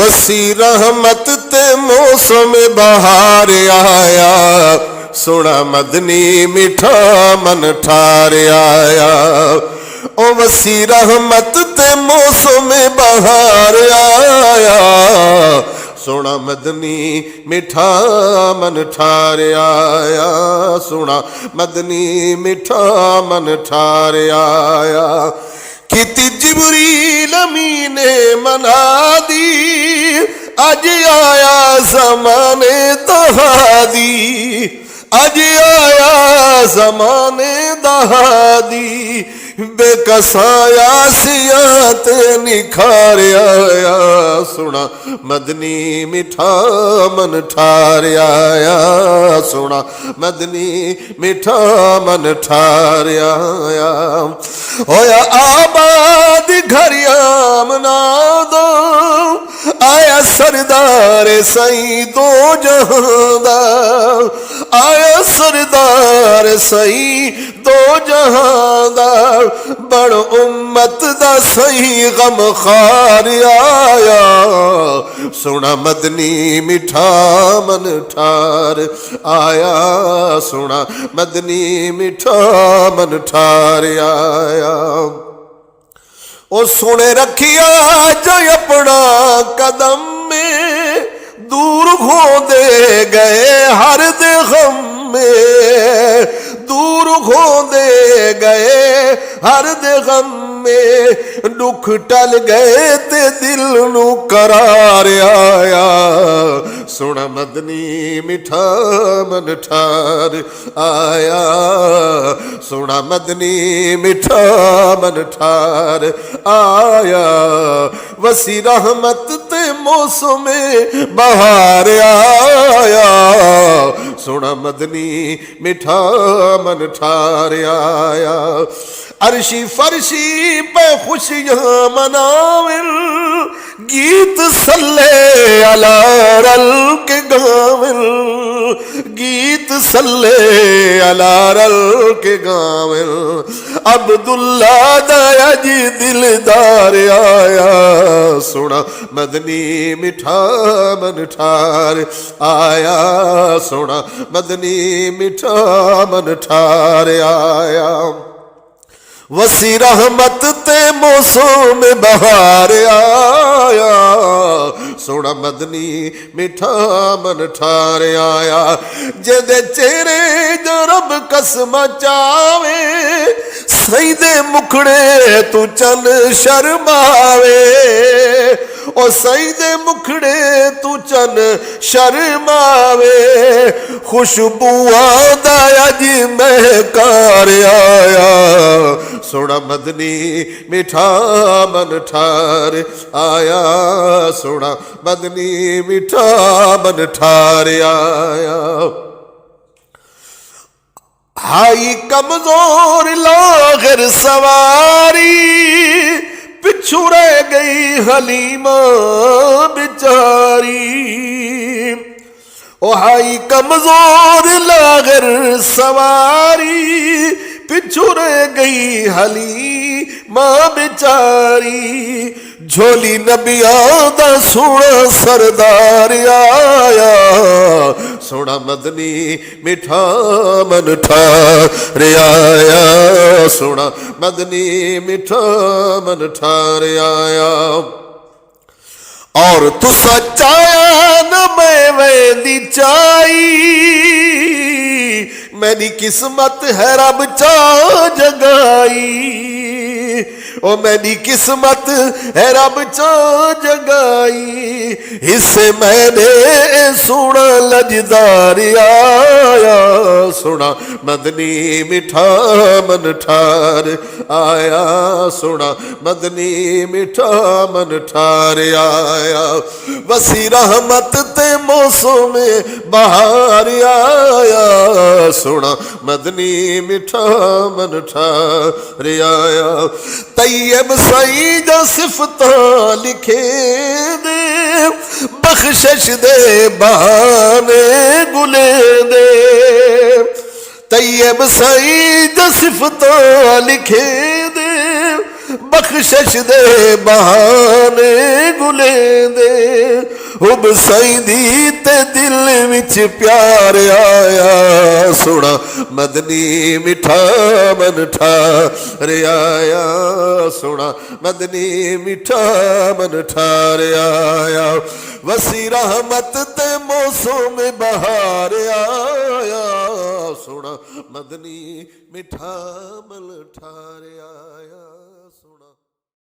वसी रहमत ते मौसम बहार आया, सोना मदनी मिठा मन ठार आया। ओ वसी रहमत ते मौसम बहार आया, सोना मदनी मिठा मन ठार आया, सोना मदनी मिठा मन ठार आया। किती जिबरील अमीने मना दी, अज आया ज़माने दहादी, अज आया ज़माने दहादी। बेकसाया सियात निखार आया, सोना मदनी मिठा मन ठार आया, सोना मदनी मिठा मन ठार आया। होया आबाद घर आमना दो, आया सरदार सई दो जहां दा, आया सरदार सई दो जहां दा। बड़ उम्मत दा सही गम खार आया, सोना मदनी मिठा मन ठार आया, सोना मदनी मिठा मन ठार आया। ओ सुने रखिया जो अपना कदम में, दूर खो दे गए हर दे गम में, दूर खो दे गए हर दे गम में। दुख टल गए ते दिल नू करार आया, सोना मदनी मिठा मन ठार आया, सोना मदनी मिठा मन ठार आया। वसी रहमत ते मौसम बहार आया, सोना मदनी मिठा मन ठार आया। अर्शी फरशी पे खुशियां मनाविल, गीत सल्ले अला रल के गाविल, गीत सल्ले अला रल के गाविल। अब्दुल्ला दया जी दिलदार आया, सोना मदनी मिठा मन ठार आया, सोना मदनी मिठा मन ठार आया। वसी रहमत ते मौसम बहार आया, सोना मदनी मिठा मन ठार आया। जेदे चेहरे जो रब कसम चावे, सही दे मुखड़े तू चन शर्मावे, ओ सही दे मुखड़े तू चन शर्मावे। खुशबुआ दया जी महकार आया, सोना मदनी मिठा मन ठार आया, सोना मदनी मिठा मन ठार आया। हाई कमजोर लागर सवारी, पिछू रह गई हलीमा बेचारी। ओ हाई कमजोर लागर सवारी, पिछू रह गई हलीमा बेचारी। झोली नबियां दा सोना सरदार आया, सोना मदनी मिठा मन ठार आया, सोना मदनी मिठा मन ठार आया। और तू सच्चाया न मैं वेंदी चाई, मेरी किस्मत है रब चा जगाई, ओ मेरी किस्मत है रब चा जगाई। हिस्से मैंने सोना लजदार आया, सोना मदनी मिठा मन ठार आया, सोना मदनी मिठा मन ठार आया। वसी रहमत ते मौसम बहार आया, सोना मदनी मिठा मन ठार आया। तैयब सईद सिफता लिखे दे, बख्शिश दे बहाने गुले दे। तैयब सईद सिफता लिखे दे, बख्शिश दे बहाने ਗੁਲੇਂਦੇ ਉਹ ਬਸਾਈ ਦੀ ਤੇ ਦਿਲ ਵਿੱਚ ਪਿਆਰ ਆਇਆ ਸੋਹਣਾ ਮਦਨੀ ਮਿੱਠਾ ਮਨ ਠਾਰ ਆਇਆ ਸੋਹਣਾ ਮਦਨੀ ਮਿੱਠਾ ਮਨ ਠਾਰ ਆਇਆ वसी रहमत ते मौसम बहार आया सोना मदनी मिठा मल ठार आया।